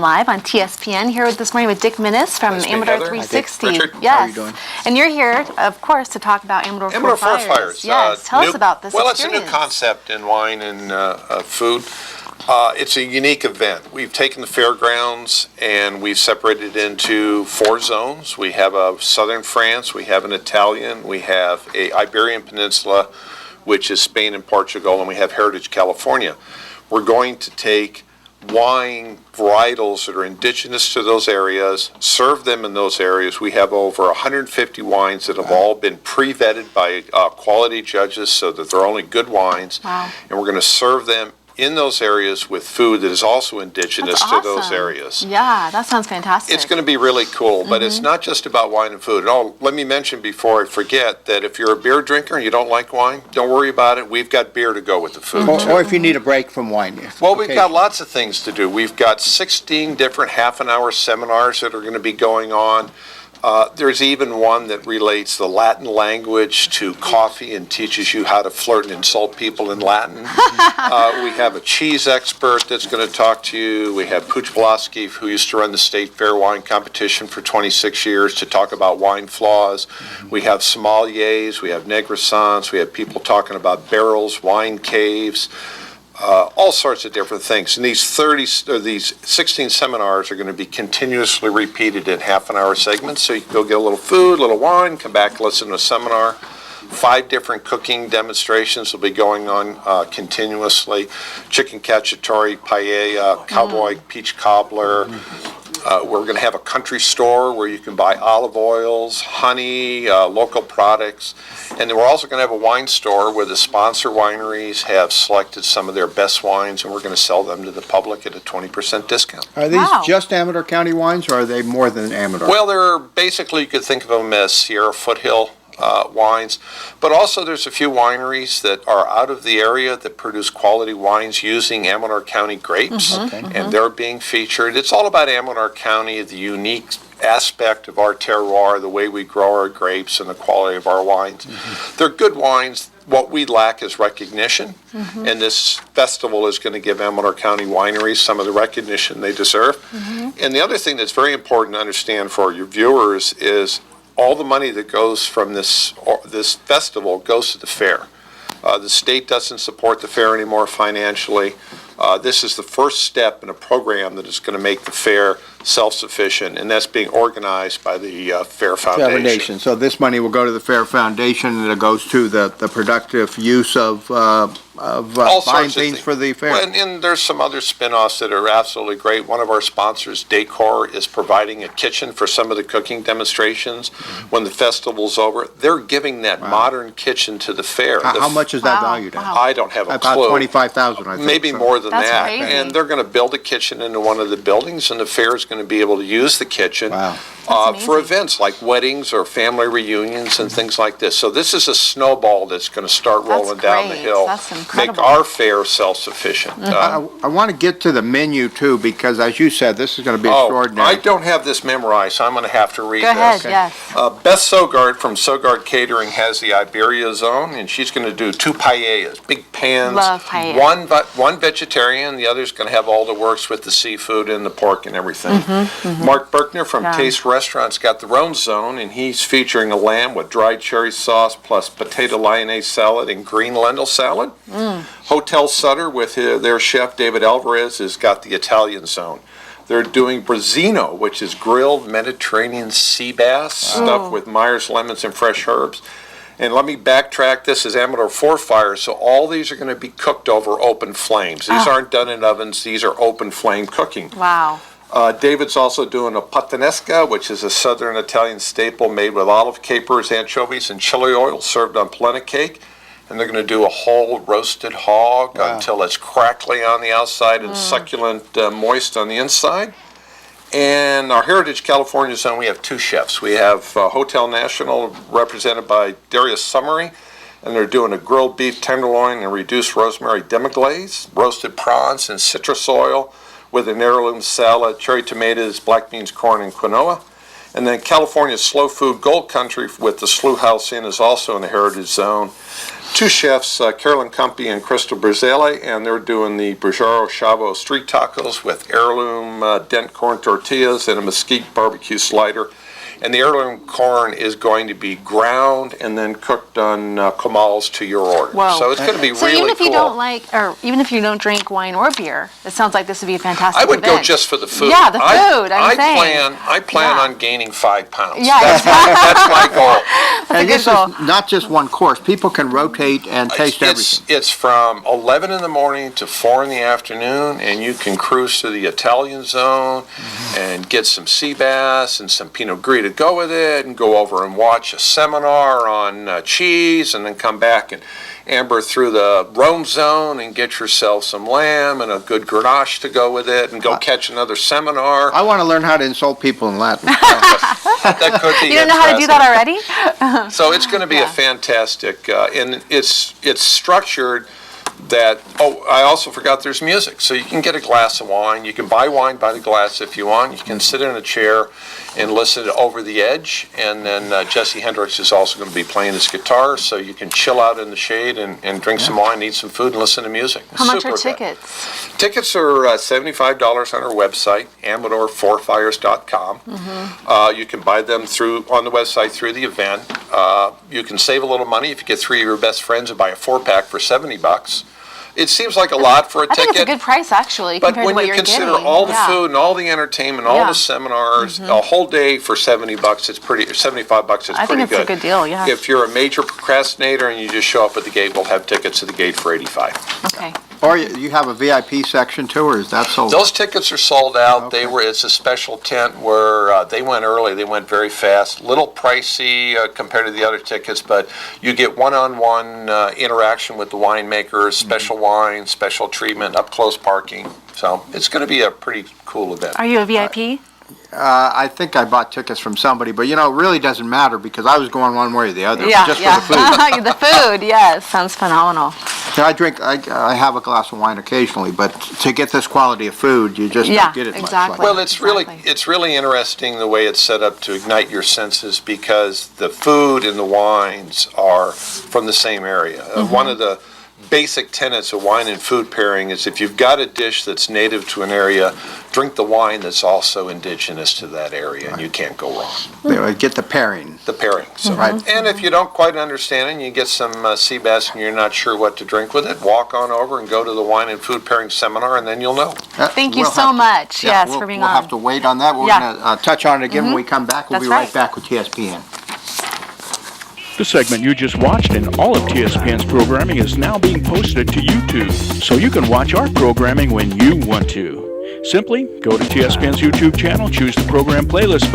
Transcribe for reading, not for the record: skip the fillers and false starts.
live on TSPN here this morning with Dick Minnis from Amador 360. Richard. Yes. How are you doing? And you're here, of course, to talk about Amador Four Fires. Yes. Tell us about this experience. Well, it's a new concept in wine and food. It's a unique event. We've taken the fairgrounds and we've separated it into 4 zones. We have a southern France, we have an Italian, we have a Iberian Peninsula, which is Spain and Portugal, and we have Heritage California. We're going to take wine varietals that are indigenous to those areas, serve them in those areas. We have over 150 wines that have all been pre-vetted by quality judges so that they're only good wines. Wow. And we're going to serve them in those areas with food that is also indigenous to those areas. Yeah, that sounds fantastic. It's going to be really cool, but it's not just about wine and food. Oh, let me mention before I forget that if you're a beer drinker and you don't like wine, don't worry about it. We've got beer to go with the food. Or if you need a break from wine. Yes. Well, we've got lots of things to do. We've got 16 different half-an-hour seminars that are going to be going on. There's even one that relates the Latin language to coffee and teaches you how to flirt and insult people in Latin. We have a cheese expert that's going to talk to you. We have Pooch Pulaski, who used to run the State Fair wine competition for 26 years, to talk about wine flaws. We have sommeliers, we have negresants, we have people talking about barrels, wine caves. All sorts of different things. And these 16 seminars are going to be continuously repeated in half-an-hour segments. So you can go get a little food, a little wine, come back, listen to a seminar. 5 different cooking demonstrations will be going on continuously. Chicken cacciatore, paella, cowboy peach cobbler. We're going to have a country store where you can buy olive oils, honey, local products. And then we're also going to have a wine store where the sponsor wineries have selected some of their best wines, and we're going to sell them to the public at a 20% discount. Are these just Amador County wines, or are they more than Amador? Well, they're basically, you could think of them as Sierra Foothill wines, but also there's a few wineries that are out of the area that produce quality wines using Amador County grapes, and they're being featured. It's all about Amador County, the unique aspect of our terroir, the way we grow our grapes, and the quality of our wines. They're good wines. What we lack is recognition, and this festival is going to give Amador County wineries some of the recognition they deserve. And the other thing that's very important to understand for your viewers is all the money that goes from this festival goes to the fair. The state doesn't support the fair anymore financially. This is the first step in a program that is going to make the fair self-sufficient, and that's being organized by the Fair Foundation. So this money will go to the Fair Foundation, and it goes to the productive use of buying things for the fair. Well, and there's some other spin-offs that are absolutely great. One of our sponsors, Decor, is providing a kitchen for some of the cooking demonstrations. When the festival's over, they're giving that modern kitchen to the fair. How much is that valued at? I don't have a clue. About $25,000, I think. Maybe more than That's that. crazy. And they're going to build a kitchen into one of the buildings, and the fair is going to be able to use the kitchen for events like weddings or family reunions and things like this. So this is a snowball that's going to start rolling down the hill. That's incredible. Make our fair self-sufficient. I want to get to the menu, too, because, as you said, this is going to be extraordinary. I don't have this memorized, so I'm going to have to read Go ahead, this. yes. Beth Sogard from Sogard Catering has the Iberia zone, and she's going to do 2 paellas, big pans. Love paella. One vegetarian, the other's going to have all the works with the seafood and the pork and everything. Mark Berkner from Taste Restaurant's got the Rhone zone, and he's featuring a lamb with dried cherry sauce plus potato lyonnaise salad and green lentil salad. Hotel Sutter with their chef David Alvarez has got the Italian zone. They're doing Brazzino, which is grilled Mediterranean sea bass stuffed with Myers lemons and fresh herbs. And let me backtrack. This is Amador Four Fires, so all these are going to be cooked over open flames. These aren't done in ovens. These are open flame cooking. Wow. David's also doing a puttanesca, which is a southern Italian staple made with olive capers, anchovies, and chili oil served on plenty cake. And they're going to do a whole roasted hog until it's crackly on the outside and succulent, moist on the inside. And our Heritage California zone, we have 2 chefs. We have Hotel National, represented by Darius Summery, and they're doing a grilled beef tenderloin and reduced rosemary demi-glaze, roasted prawns and citrus oil with an heirloom salad, cherry tomatoes, black beans, corn, and quinoa. And then California's Slow Food Gold Country with the Slough House Inn is also in the Heritage Zone. Two chefs, Carolyn Cumpy and Crystal Brazile, and they're doing the Brujaro Chavo street tacos with heirloom dent corn tortillas and a mesquite barbecue slider. And the heirloom corn is going to be ground and then cooked on comals to your order. Whoa. So it's going to be So really even if cool. you don't like, or even if you don't drink wine or beer, it sounds like this would be a fantastic I would go event. just for the food. Yeah, the food, I'm saying. I plan Yeah. on gaining 5 pounds. Yeah, That's my goal. And good this goal. is not just one course. People can rotate and taste everything. It's from 11 in the morning to 4 in the afternoon, and you can cruise to the Italian zone and get some sea bass and some Pinot Gris to go with it, and go over and watch a seminar on cheese, and then come back and amber through the Rome zone and get yourself some lamb and a good grenache to go with it, and go catch another seminar. I want to learn how to insult people in Latin. That could be You don't know how to do that already? So it's going to be a fantastic, and it's structured that, I also forgot there's music. So you can get a glass of wine. You can buy wine by the glass if you want. You can sit in a chair and listen to Over the Edge. And then Jesse Hendricks is also going to be playing his guitar, so you can chill out in the shade and drink some wine, eat some food, and listen to music. It's How much super are good. tickets? Tickets are $75 on our website, amadorfourfires.com. You can buy them on the website through the event. You can save a little money if you get 3 of your best friends and buy a 4-pack for $70. It seems like a lot for a I ticket. think it's a good price, actually, But compared to when what you you're consider getting. all the Yeah. food and all the entertainment, all Yeah. the seminars, a whole day for $70, it's pretty. $75, it's I pretty think it's good. a good deal, yeah. If you're a major procrastinator and you just show up at the gate, we'll have tickets at the gate for $85. Okay. Or you have a VIP section too, or is that sold? Those tickets are sold out. Okay. It's a special tent where they went early. They went very fast. Little pricey compared to the other tickets, but you get one-on-one interaction with the winemakers, special wine, special treatment, up-close parking. So it's going to be a pretty cool event. Are you a VIP? I think I bought tickets from somebody, but it really doesn't matter because I was going one way or the other. Yeah, just yeah. for the food. The food, yes, sounds phenomenal. I have a glass of wine occasionally, but to get this quality of food, you just Yeah, don't get it exactly. much. Well, it's Exactly. really interesting the way it's set up to ignite your senses, because the food and the wines are from the same area. One of the basic tenets of wine and food pairing is if you've got a dish that's native to an area, drink the wine that's also indigenous to that area, and you can't go wrong. Get the pairing. The pairing. So. Right. And if you don't quite understand it, and you get some sea bass and you're not sure what to drink with it, walk on over and go to the wine and food pairing seminar, and then you'll know. Thank you We'll so have to- much, yeah, yes, we'll- for being We'll on. have to wait on that. We're Yeah. going to touch on it again when we come back. We'll That's be right right. back with TSPN. The segment you just watched and all of TSPN's programming is now being posted to YouTube, so you can watch our programming when you want to. Simply go to TSPN's YouTube channel, choose the program playlist